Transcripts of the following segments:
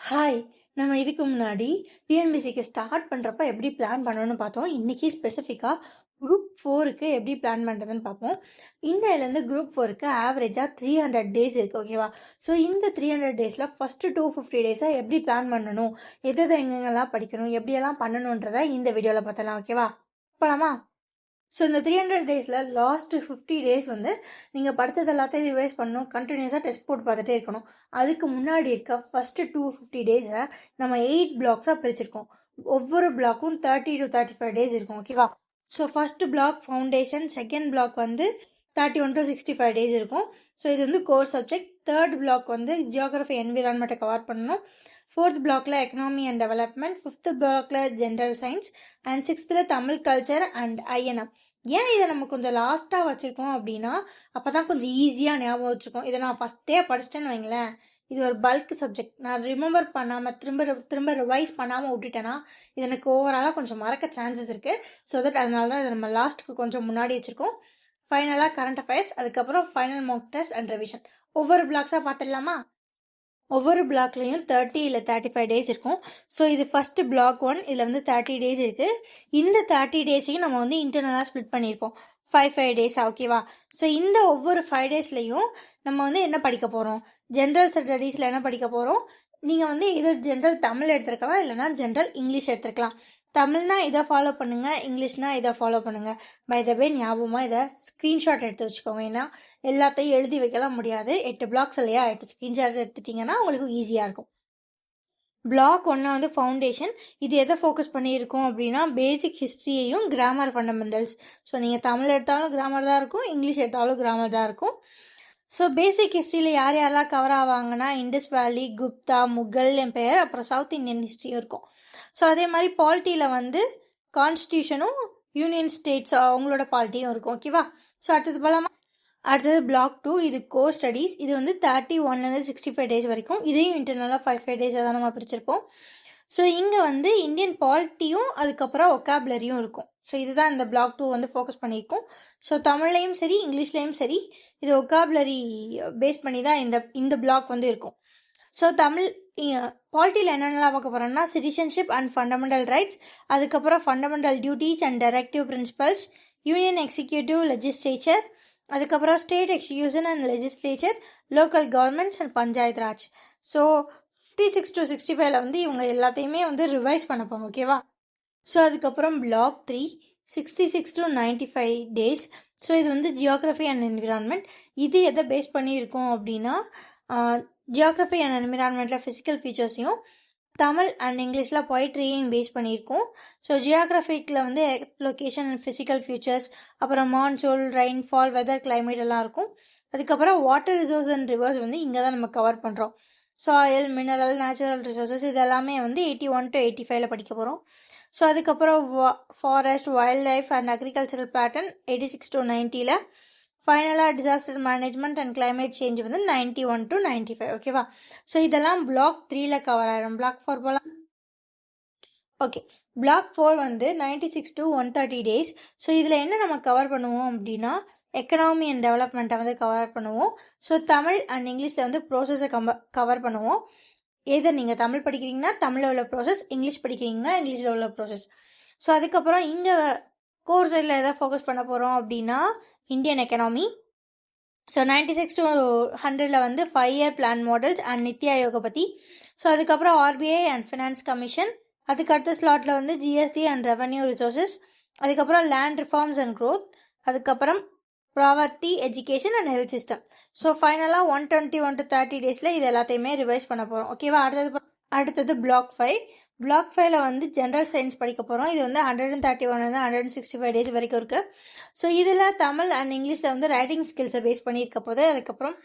Hi! நம்ம இதுக்கு முன்னாடி டிஎன்பிஎஸ்சிக்கு ஸ்டார்ட் பண்ணுறப்ப எப்படி பிளான் பண்ணணும்னு பார்த்தோம். இன்றைக்கி ஸ்பெசிஃபிக்காக குரூப் 4க்கு எப்படி பிளான் பண்ணுறதுன்னு பார்ப்போம். இந்தியாவிலேருந்து குரூப் 4க்கு ஆவரேஜாக 300 டேஸ் இருக்குது. ஓகேவா? ஸோ இந்த 300 டேஸில் ஃபஸ்ட்டு 250 டேஸாக எப்படி பிளான் பண்ணணும், எதை எங்கெங்கெல்லாம் படிக்கணும், எப்படியெல்லாம் பண்ணணுன்றதை இந்த வீடியோவில் பார்த்தலாம். ஓகேவா? போகலாமா? ஸோ இந்த 300 டேஸில் லாஸ்ட்டு 50 டேஸ் வந்து நீங்கள் படித்தது எல்லாத்தையும் ரிவைஸ் பண்ணணும், கண்டினியூஸாக டெஸ்ட் போட்டு பார்த்துட்டே இருக்கணும். அதுக்கு முன்னாடி இருக்க ஃபஸ்ட்டு 250 டேஸை நம்ம 8 பிளாக்ஸாக பிரிச்சிருக்கோம். ஒவ்வொரு பிளாக்கும் 30 to 35 டேஸ் இருக்கும். ஓகேவா? So first block foundation, second block வந்து 31 to 65 டேஸ் இருக்கும். ஸோ இது வந்து கோர் சப்ஜெக்ட். தேர்ட் பிளாக் வந்து ஜியோகிராஃபி என்விரான்மெண்ட்டை கவர் பண்ணணும். ஃபோர்த் பிளாக்ல எக்கனாமி அண்ட் டெவலப்மெண்ட், ஃபிஃப்த் பிளாக்ல ஜென்ரல் சயின்ஸ் அண்ட் சிக்ஸ்த்தில் தமிழ் கல்ச்சர் அண்ட் ஐஎன்எம். ஏன் இதை நம்ம கொஞ்சம் லாஸ்ட்டாக வச்சுருக்கோம் அப்படின்னா அப்போ தான் கொஞ்சம் ஈஸியாக ஞாபகம் வச்சுருக்கோம். இதை நான் ஃபஸ்ட்டே படிச்சிட்டேன்னு வைங்களேன், இது ஒரு பல்க் சப்ஜெக்ட். நான் ரிமெம்பர் பண்ணாமல் திரும்ப ரிவைஸ் பண்ணாமல் விட்டுட்டேன்னா இது எனக்கு ஓவராலாக கொஞ்சம் மறக்க சான்சஸ் இருக்குது. ஸோ தட் அதனால தான் இதை நம்ம லாஸ்ட்டுக்கு கொஞ்சம் முன்னாடி வச்சுருக்கோம். ஃபைனலாக கரண்ட் அஃபேர்ஸ், அதுக்கப்புறம் final mark test and revision. ஒவ்வொரு பிளாக்ஸாக பார்த்துடலாமா? ஒவ்வொரு பிளாக்லேயும் 30 இல்லை 35 டேஸ் இருக்கும். ஸோ இது ஃபஸ்ட்டு பிளாக் 1, இதில் வந்து 30 டேஸ் இருக்குது. இந்த 30 டேஸையும் நம்ம வந்து இன்டர்னலாக ஸ்ப்ளிட் பண்ணியிருப்போம் 5 டேஸா. ஓகேவா? ஸோ இந்த ஒவ்வொரு 5 டேஸ்லையும் நம்ம வந்து என்ன படிக்க போகிறோம், ஜென்ரல் ஸ்டடீஸில் என்ன படிக்க போகிறோம். நீங்கள் வந்து இது ஜென்ரல் தமிழ் எடுத்துருக்கலாம், இல்லைனா ஜென்ரல் இங்கிலீஷ் எடுத்துருக்கலாம். தமிழ்னா இதை ஃபாலோ பண்ணுங்கள், இங்கிலீஷ்னா இதை ஃபாலோ பண்ணுங்கள். பை த வே ஞாபகமாக இதை ஸ்க்ரீன்ஷாட் எடுத்து வச்சுக்கோங்க. ஏன்னா எல்லாத்தையும் எழுதி வைக்கலாம் முடியாது. 8 பிளாக்ஸ் இல்லையா, 8 ஸ்க்ரீன்ஷாட் எடுத்துட்டிங்கன்னா உங்களுக்கு ஈஸியாக இருக்கும். பிளாக் 1 வந்து ஃபவுண்டேஷன். இது எதை ஃபோக்கஸ் பண்ணியிருக்கோம் அப்படின்னா பேசிக் ஹிஸ்ட்ரியையும் கிராமர் ஃபண்டமெண்டல்ஸ். ஸோ நீங்கள் தமிழ் எடுத்தாலும் கிராமர் தான் இருக்கும், இங்கிலீஷ் எடுத்தாலும் கிராமர் தான் இருக்கும். ஸோ பேசிக் ஹிஸ்ட்ரியில் யார் யாரெல்லாம் கவர் ஆவாங்கன்னா இண்டஸ் வேலி, குப்தா, முகல் எம்பையர், அப்புறம் சவுத் இந்தியன் ஹிஸ்ட்ரியும் இருக்கும். ஸோ அதே மாதிரி பாலிட்டியில் வந்து கான்ஸ்டியூஷனும் யூனியன் ஸ்டேட்ஸ் அவங்களோட பாலிட்டியும் இருக்கும். ஓகேவா? ஸோ அடுத்தது போகலாமா? அடுத்தது பிளாக் 2, இது கோர் ஸ்டடீஸ். இது வந்து 31லேருந்து 65 டேஸ் வரைக்கும். இதையும் இன்டர்னலாக 5 டேஸாக தான் நம்ம பிரிச்சிருப்போம். ஸோ இங்கே வந்து இந்தியன் பாலிட்டியும் அதுக்கப்புறம் ஒக்காபுலரியும் இருக்கும். ஸோ இதுதான் இந்த பிளாக் 2 வந்து ஃபோக்கஸ் பண்ணியிருக்கோம். ஸோ தமிழ்லையும் சரி இங்கிலீஷ்லேயும் சரி இது ஒக்காபுலரி பேஸ் பண்ணி தான் இந்த பிளாக் வந்து இருக்கும். ஸோ தமிழ் பாலிட்டியில் என்னென்னலாம் பார்க்க போகிறோம்னா சிட்டிசன்ஷிப் அண்ட் ஃபண்டமெண்டல் ரைட்ஸ், அதுக்கப்புறம் fundamental duties and directive principles, union executive legislature, அதுக்கப்புறம் state execution and legislature, local governments and panchayat raj. So 56 to 65 வந்து இவங்க எல்லாத்தையுமே வந்து ரிவைஸ் பண்ண போகிறோம். ஓகேவா? ஸோ அதுக்கப்புறம் பிளாக் 3, 66 to 95 டேஸ். ஸோ இது வந்து ஜியோகிராஃபி அண்ட் என்விரான்மெண்ட். இது எதை பேஸ் பண்ணியிருக்கோம் அப்படின்னா ஜியோகிராஃபி அண்ட் என்விரான்மெண்ட்டில் ஃபிசிக்கல் ஃபீச்சர்ஸையும், தமிழ் அண்ட் இங்கிலீஷில் பொய்ட்ரியையும் பேஸ் பண்ணியிருக்கோம். ஸோ ஜியோகிராஃபிக்கில் வந்து லொக்கேஷன் அண்ட் ஃபிசிக்கல் ஃபீச்சர்ஸ், அப்புறம் மான்சூன், ரெயின்ஃபால், வெதர், கிளைமேட் எல்லாம் இருக்கும். அதுக்கப்புறம் வாட்டர் ரிசோர்ஸ் அண்ட் ரிவர்ஸ் வந்து இங்கே தான் நம்ம கவர் பண்ணுறோம். சாயில், மினரல், நேச்சுரல் ரிசோர்ஸஸ் இதெல்லாமே வந்து 81 to 85 படிக்க போகிறோம். ஸோ அதுக்கப்புறம் forest, wild life and agricultural pattern 86 to 90. ஃபைனலாக disaster management and climate change வந்து 91 to 95. ஓகேவா? ஸோ இதெல்லாம் பிளாக் 3ல் கவர் ஆகிடும். பிளாக் 4 போகலாம். ஓகே, பிளாக் 4 வந்து 96 to 130 டேஸ். ஸோ இதில் என்ன நம்ம கவர் பண்ணுவோம் அப்படின்னா எக்கனாமி அண்ட் டெவலப்மெண்ட்டை வந்து கவர் பண்ணுவோம். ஸோ தமிழ் அண்ட் இங்கிலீஷில் வந்து ப்ரோசஸை கவர் பண்ணுவோம். எதை நீங்கள் தமிழ் படிக்கிறீங்கன்னா தமிழில் உள்ள ப்ரோசஸ், இங்கிலீஷ் படிக்கிறீங்கன்னா இங்கிலீஷில் உள்ள ப்ரோசஸ். ஸோ அதுக்கப்புறம் இங்கே கோர் சைடில் எதை ஃபோக்கஸ் பண்ண போகிறோம் அப்படின்னா இந்தியன் எக்கனாமி. ஸோ 96 to 100 வந்து 5-year plan models and Niti ஆயோகை பற்றி. ஸோ அதுக்கப்புறம் ஆர்பிஐ அண்ட் ஃபினான்ஸ் கமிஷன். அதுக்கு அடுத்த ஸ்லாட்டில் வந்து ஜிஎஸ்டி அண்ட் ரெவன்யூ ரிசோர்ஸஸ், அதுக்கப்புறம் லேண்ட் ரிஃபார்ம்ஸ் அண்ட் க்ரோத், அதுக்கப்புறம் property, education and health system. So ஃபைனலாக 121 to 30 டேஸில் இது எல்லாத்தையுமே ரிவைஸ் பண்ண போகிறோம். ஓகேவா? அடுத்தது பிளாக் 5. பிளாக் 5ல் வந்து ஜென்ரல் சயின்ஸ் படிக்க போகிறோம். இது வந்து 131 165 டேஸ் வரைக்கும் இருக்குது. ஸோ இதில் தமிழ் அண்ட் இங்கிலீஷில் வந்து ரைட்டிங் ஸ்கில்ஸை பேஸ் பண்ணியிருக்க போது. அதுக்கப்புறம்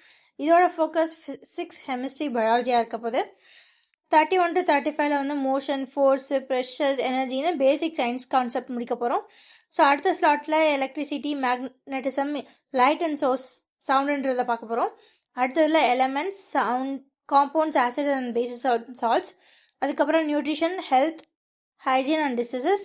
இதோட ஃபோக்கஸ் ஃபிசிக்ஸ், கெமிஸ்ட்ரி, பயாலஜியாக இருக்க போது. 31 to 35 வந்து மோஷன், ஃபோர்ஸு, ப்ரெஷர், எனர்ஜின்னு பேசிக் சயின்ஸ் கான்செப்ட் முடிக்க போகிறோம். ஸோ அடுத்த ஸ்லாட்டில் எலக்ட்ரிசிட்டி, மேக்னட்டிசம், லைட் அண்ட் சவுண்டுன்றதை பார்க்க போகிறோம். அடுத்ததில் elements, sound, compounds, acid and bases salts, அதுக்கப்புறம் nutrition, health, hygiene and diseases,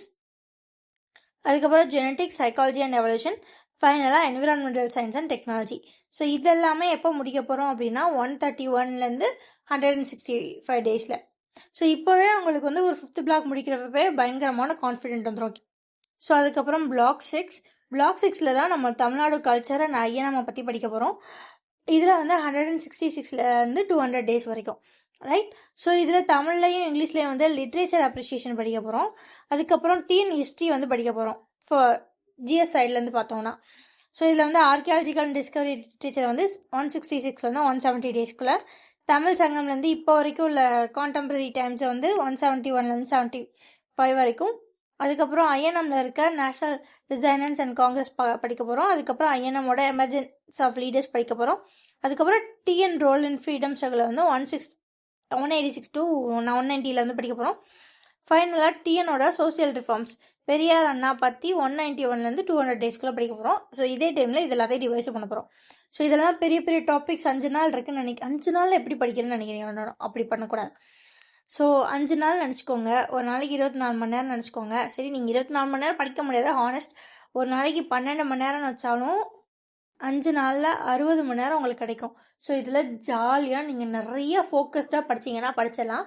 அதுக்கப்புறம் ஜெனட்டிக்ஸ், சைக்காலஜி அண்ட் எவல்யூஷன், ஃபைனலாக environmental science and technology. So இதெல்லாமே எப்போ முடிக்க போகிறோம் அப்படின்னா 131லேருந்து 165 டேஸில். ஸோ இப்போவே உங்களுக்கு வந்து ஒரு 5th பிளாக் முடிக்கிறப்பவே பயங்கரமான கான்ஃபிடென்ட் வந்துடும். ஸோ அதுக்கப்புறம் பிளாக் சிக்ஸில் தான் நம்ம தமிழ்நாடு கல்ச்சரை நிறைய நம்ம பற்றி படிக்க போகிறோம். இதில் வந்து 166 200 டேஸ் வரைக்கும், ரைட்? ஸோ இதில் தமிழ்லையும் இங்கிலீஷ்லேயும் வந்து லிட்ரேச்சர் அப்ரிஷியேஷன் படிக்க போகிறோம். அதுக்கப்புறம் ஹிஸ்ட்ரி வந்து படிக்க போகிறோம் ஜிஎஸ் சைட்லேருந்து பார்த்தோம்னா. ஸோ இதில் வந்து ஆர்கியாலஜிக்கல் அண்ட் டிஸ்கவரி லிட்ரேச்சர் வந்து 166 170 டேஸ்க்குள்ளே, தமிழ் சங்கம்லேருந்து இப்போ வரைக்கும் உள்ள கான்டெம்பரரி டைம்ஸை வந்து 171 75 வரைக்கும். அதுக்கப்புறம் ஐஎன்எம்ல இருக்க நேஷனல் ரிசைனன்ஸ் அண்ட் காங்கிரஸ் படிக்க போகிறோம். அதுக்கப்புறம் ஐஎன்எம்மோட எமர்ஜென்ஸ் ஆஃப் லீடர்ஸ் படிக்க போகிறோம். அதுக்கப்புறம் TN role in freedom struggle வந்து 186 to 190 வந்து படிக்க போகிறோம். ஃபைனலாக டிஎனோட சோசியல் ரிஃபார்ம்ஸ் பெரியார் அண்ணா பற்றி 191 200 டேஸ்க்குள்ளே படிக்க போகிறோம். ஸோ இதே டைமில் இது எல்லாத்தையும் டிவைஸ் பண்ண போகிறோம். ஸோ இதெல்லாம் பெரிய பெரிய டாபிக்ஸ் 5 நாள் இருக்குன்னு 5 நாள் எப்படி படிக்கிறேன்னு நினைக்கிறீங்க? அப்படி பண்ணக்கூடாது. ஸோ 5 நாள் நினச்சிக்கோங்க. ஒரு நாளைக்கு 24 மணி நேரம் நினச்சிக்கோங்க. சரி, நீங்கள் 24 மணி நேரம் படிக்க முடியாது, ஹானஸ்ட். ஒரு நாளைக்கு 12 மணி நேரம்னு வச்சாலும் 5 நாளில் 60 மணி நேரம் உங்களுக்கு கிடைக்கும். ஸோ இதில் ஜாலியாக நீங்கள் நிறைய ஃபோக்கஸ்டாக படிச்சிங்கன்னா படிச்சிடலாம்.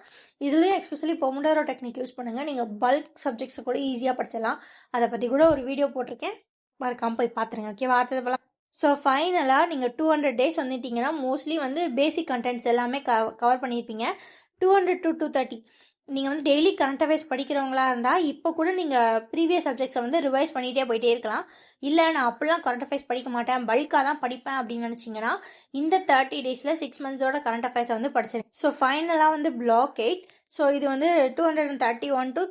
இதுலேயும் எக்ஸ்பெஷலி பொமோடோரோ டெக்னிக் யூஸ் பண்ணுங்கள். நீங்கள் பல்க் சப்ஜெக்ட்ஸை கூட ஈஸியாக படிச்சிடலாம். அதை பற்றி கூட ஒரு வீடியோ போட்டிருக்கேன், மறக்காமல் போய் பார்த்துருங்க. ஓகேவா? அடுத்தது போகலாம். ஸோ ஃபைனலாக நீங்கள் 200 டேஸ் வந்துட்டிங்கன்னா மோஸ்ட்லி வந்து பேசிக் கண்டென்ட்ஸ் எல்லாமே கவர் பண்ணியிருப்பீங்க. 200 to 230 நீங்கள் வந்து டெய்லி கரண்ட் அஃபேர்ஸ் படிக்கிறவங்களா இருந்தால் இப்போ கூட நீங்கள் ப்ரீவியஸ் சப்ஜெக்ட்ஸை வந்து ரிவைஸ் பண்ணிகிட்டே போயிட்டே இருக்கலாம். இல்லை, நான் அப்படிலாம் கரண்ட் அஃபேர்ஸ் படிக்க மாட்டேன், பல்காக தான் படிப்பேன் அப்படின்னு நினச்சிங்கன்னா இந்த 30 டேஸில் 6 months கரண்ட் அஃபேர்ஸை வந்து படிச்சிருக்கேன். ஸோ ஃபைனலாக வந்து பிளாக் 8. ஸோ இது வந்து 231 to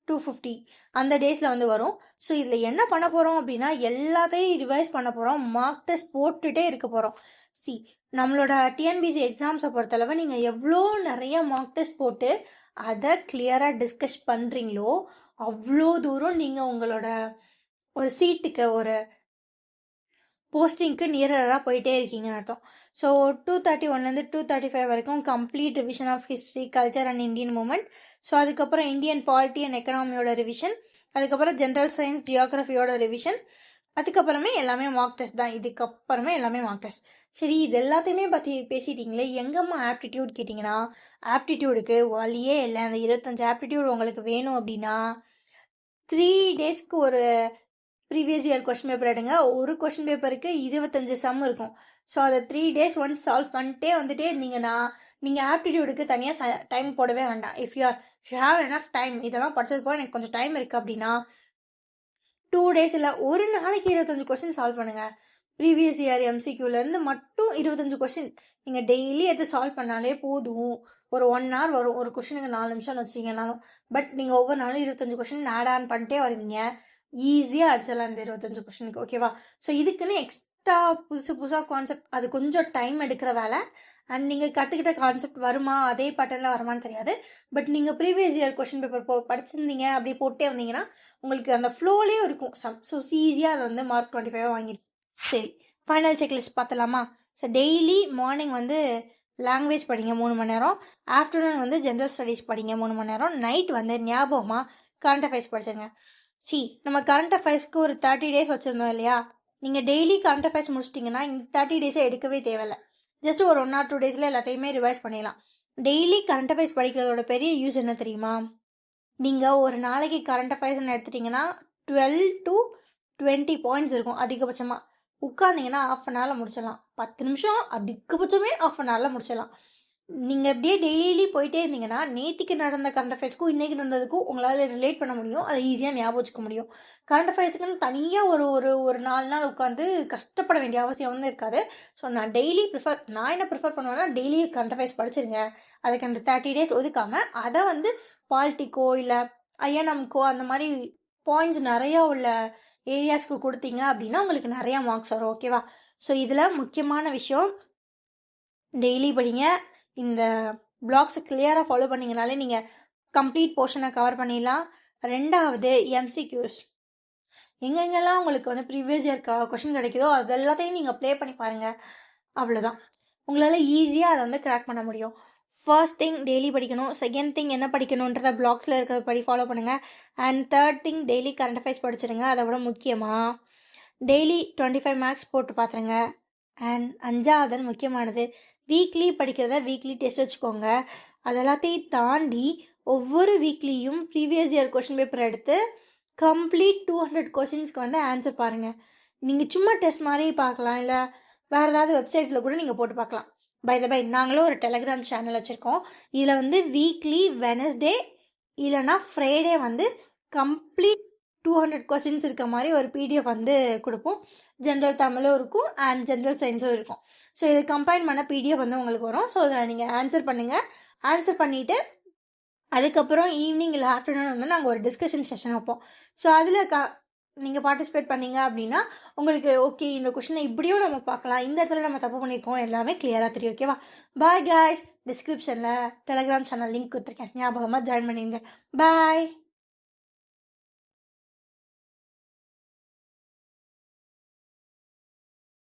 250 அந்த டேஸில் வந்து வரும். ஸோ இதில் என்ன பண்ண போகிறோம் அப்படின்னா எல்லாத்தையும் ரிவைஸ் பண்ண போகிறோம், மார்க் டெஸ்ட் போட்டுகிட்டே இருக்க போகிறோம். நம்மளோட டிஎன்பிசி எக்ஸாம்ஸை பொறுத்தளவு நீங்கள் எவ்வளோ நிறைய மார்க் டெஸ்ட் போட்டு அதை கிளியராக டிஸ்கஸ் பண்ணுறீங்களோ அவ்வளோ தூரம் நீங்கள் உங்களோட ஒரு சீட்டுக்கு ஒரு போஸ்டிங்க்கு நியராக போயிட்டே இருக்கீங்கன்னு அர்த்தம். ஸோ 231 235 வரைக்கும் complete revision of history, culture and Indian movement. So அதுக்கப்புறம் இந்தியன் பாலிட்டி அண்ட் எக்கனாமியோட ரிவிஷன். அதுக்கப்புறம் ஜென்ரல் சயின்ஸ், ஜியோகிராஃபியோட ரிவிஷன். அதுக்கப்புறமே எல்லாமே மார்க் டெஸ்ட் தான். இதுக்கப்புறமே எல்லாமே மார்க் டெஸ்ட். சரி, இது எல்லாத்தையுமே பற்றி பேசிட்டீங்களே, எங்கம்மா ஆப்டிடியூட் கேட்டிங்கன்னா ஆப்டிடியூடுக்கு வழியே இல்லை. அந்த 25 ஆப்டிடியூட் உங்களுக்கு வேணும் அப்படின்னா 3 டேஸ்க்கு ஒரு ப்ரீவியஸ் இயர் கொஸ்டின் பேப்பர் எடுங்க. ஒரு கொஸ்டின் பேப்பருக்கு 25 சம் இருக்கும். ஸோ அதை 3 days ஒன்ஸ் சால்வ் பண்ணிட்டே வந்துட்டே இருந்தீங்கன்னா நீங்கள் ஆப்டிடியூடுக்கு தனியாக டைம் போடவே வேண்டாம். If you have enough time, இதெல்லாம் படிச்சது போக எனக்கு கொஞ்சம் டைம் இருக்குது அப்படின்னா 2 days இல்லை, ஒரு நாளைக்கு 25 கொஸ்டின் சால்வ் பண்ணுங்கள். ப்ரீவியஸ் இயர் எம்சிக்யூலேருந்து மட்டும் 25 கொஸ்டின் நீங்கள் டெய்லி எடுத்து சால்வ் பண்ணாலே போதும். ஒரு 1 hour வரும், ஒரு கொஸ்டினுக்கு 4 நிமிஷம்னு வச்சிங்கனாலும். பட் நீங்கள் ஒவ்வொரு நாளும் 25 கொஸ்டின் ஆட் ஆன் பண்ணிட்டே வருவீங்க, ஈஸியாக அடிச்சிடலாம் இந்த 25 கொஸ்டினுக்கு. ஓகேவா? ஸோ இதுக்குன்னு எக்ஸ்ட்ரா புதுசாக கான்செப்ட், அது கொஞ்சம் டைம் எடுக்கிற வேலை. அண்ட் நீங்கள் கற்றுக்கிட்ட கான்செப்ட் வருமா, அதே பேட்டர்னில் வருமானு தெரியாது. பட் நீங்கள் ப்ரீவியஸ் இயர் கொஸ்டின் பேப்பர் படிச்சிருந்தீங்க, அப்படி போட்டே வந்தீங்கன்னா உங்களுக்கு அந்த ஃப்ளோலேயே இருக்கும் சம். ஸோ ஈஸியாக அதை வந்து மார்க் 25 வாங்கிடும். சரி, ஃபைனல் செக்லிஸ்ட் பார்த்தலாமா? ஸோ டெய்லி மார்னிங் வந்து லாங்குவேஜ் படிங்க 3 மணி நேரம், ஆஃப்டர்நூன் வந்து ஜென்ரல் ஸ்டடீஸ் படிங்க 3 மணி நேரம், நைட் வந்து ஞாபகமாக கரண்ட் அஃபேர்ஸ் படிச்சுங்க. நம்ம கரண்ட் அஃபேர்ஸ்க்கு ஒரு 30 days வச்சுருந்தோம் இல்லையா? நீங்கள் டெய்லி கரண்ட் அஃபேர்ஸ் முடிச்சிட்டிங்கன்னா இந்த 30 days எடுக்கவே தேவையில்லை. ஜஸ்ட் ஒரு 1 or 2 days எல்லாத்தையுமே ரிவைஸ் பண்ணிடலாம். டெய்லி கரண்ட் அஃபேர்ஸ் படிக்கிறதோட பெரிய யூஸ் என்ன தெரியுமா? நீங்கள் ஒரு நாளைக்கு கரண்ட் அஃபேர்ஸ்ன்னு எடுத்துட்டிங்கன்னா 12 to 20 பாயிண்ட்ஸ் இருக்கும் அதிகபட்சமாக. உட்காந்திங்கன்னா 1/2 hour முடிச்சிடலாம். 10 நிமிஷம் அதிகபட்சமே 1/2 hour முடிச்சிடலாம். நீங்கள் எப்படியே டெய்லி போயிட்டே இருந்தீங்கன்னா நேற்றுக்கு நடந்த கரண்ட் அஃபேர்ஸ்க்கும் இன்றைக்கி நடந்ததுக்கும் உங்களால் ரிலேட் பண்ண முடியும், அதை ஈஸியாக ஞாபகம் வச்சுக்க முடியும். கரண்ட் அஃபேர்ஸுக்குன்னு தனியாக ஒரு 4 நாள் உட்காந்து கஷ்டப்பட வேண்டிய அவசியம் வந்து இருக்காது. ஸோ நான் என்ன ப்ரிஃபர் பண்ணுவேன்னா டெய்லி கரண்ட் அஃபேர்ஸ் படிச்சிருங்க. அதுக்கு அந்த 30 days ஒதுக்காமல் அதை வந்து பாலிட்டிக்கோ இல்லை ஐஎன்எம்கோ அந்த மாதிரி பாயிண்ட்ஸ் நிறையா உள்ள ஏரியாஸ்க்கு கொடுத்தீங்க அப்படின்னா உங்களுக்கு நிறையா மார்க்ஸ் வரும். ஓகேவா? ஸோ இதில் முக்கியமான விஷயம், டெய்லி படிங்க. இந்த பிளாக்ஸை கிளியராக ஃபாலோ பண்ணிங்கனாலே நீங்கள் கம்ப்ளீட் போர்ஷனை கவர் பண்ணிடலாம். 2வது எம்சிக்யூஸ். எங்கெங்கெல்லாம் உங்களுக்கு வந்து ப்ரீவியஸ் இயர் கொஷின் கிடைக்குதோ அது எல்லாத்தையும் நீங்கள் ப்ளே பண்ணி பாருங்கள். அவ்வளோதான், உங்களால் ஈஸியாக அதை வந்து கிராக் பண்ண முடியும். ஃபர்ஸ்ட் திங் டெய்லி படிக்கணும். செகண்ட் திங் என்ன படிக்கணுன்றத பிளாக்ஸில் இருக்கிறத படி ஃபாலோ பண்ணுங்கள். And third thing daily current affairs படிச்சிருங்க. அதை விட முக்கியமாக டெய்லி 25 marks போட்டு பார்த்துருங்க. அண்ட் 5வது முக்கியமானது, வீக்லி படிக்கிறத வீக்லி டெஸ்ட் வச்சுக்கோங்க. அது எல்லாத்தையும் தாண்டி ஒவ்வொரு வீக்லியும் ப்ரீவியஸ் இயர் கொஷின் பேப்பர் எடுத்து கம்ப்ளீட் 200 கொஷின்ஸ்க்கு வந்து ஆன்சர் பாருங்கள். நீங்கள் சும்மா டெஸ்ட் மாதிரி பார்க்கலாம், இல்லை வேறு ஏதாவது வெப்சைட்ஸில் கூட நீங்கள் போட்டு பார்க்கலாம். பை நாங்களும் ஒரு டெலகிராம் சேனல் வச்சுருக்கோம். இதில் வந்து வீக்லி வெனஸ்டே இல்லைனா ஃப்ரைடே வந்து கம்ப்ளீட் 200 கொஸ்டின்ஸ் இருக்க மாதிரி ஒரு பிடிஎஃப் வந்து கொடுப்போம். ஜென்ரல் தமிழும் இருக்கும் அண்ட் ஜென்ரல் சயின்ஸும் இருக்கும். ஸோ இது கம்பைன் பண்ண பிடிஎஃப் வந்து உங்களுக்கு வரும். ஸோ அதில் நீங்கள் ஆன்சர் பண்ணுங்கள். ஆன்சர் பண்ணிவிட்டு அதுக்கப்புறம் ஈவினிங் இல்லை ஆஃப்டர்நூன் வந்து நாங்கள் ஒரு டிஸ்கஷன் செஷன் வைப்போம். ஸோ அதில் நீங்கள் பார்ட்டிசிபேட் பண்ணீங்க அப்படின்னா உங்களுக்கு ஓகே இந்த கொஷினை இப்படியும் நம்ம பார்க்கலாம், இந்த இடத்துல நம்ம தப்பு பண்ணியிருக்கோம், எல்லாமே கிளியராக தெரியும். ஓகேவா? Bye guys. டிஸ்கிரிப்ஷனில் டெலகிராம் சேனல் லிங்க் கொடுத்துருக்கேன், ஞாபகமாக ஜாயின் பண்ணிடுங்க. பாய்.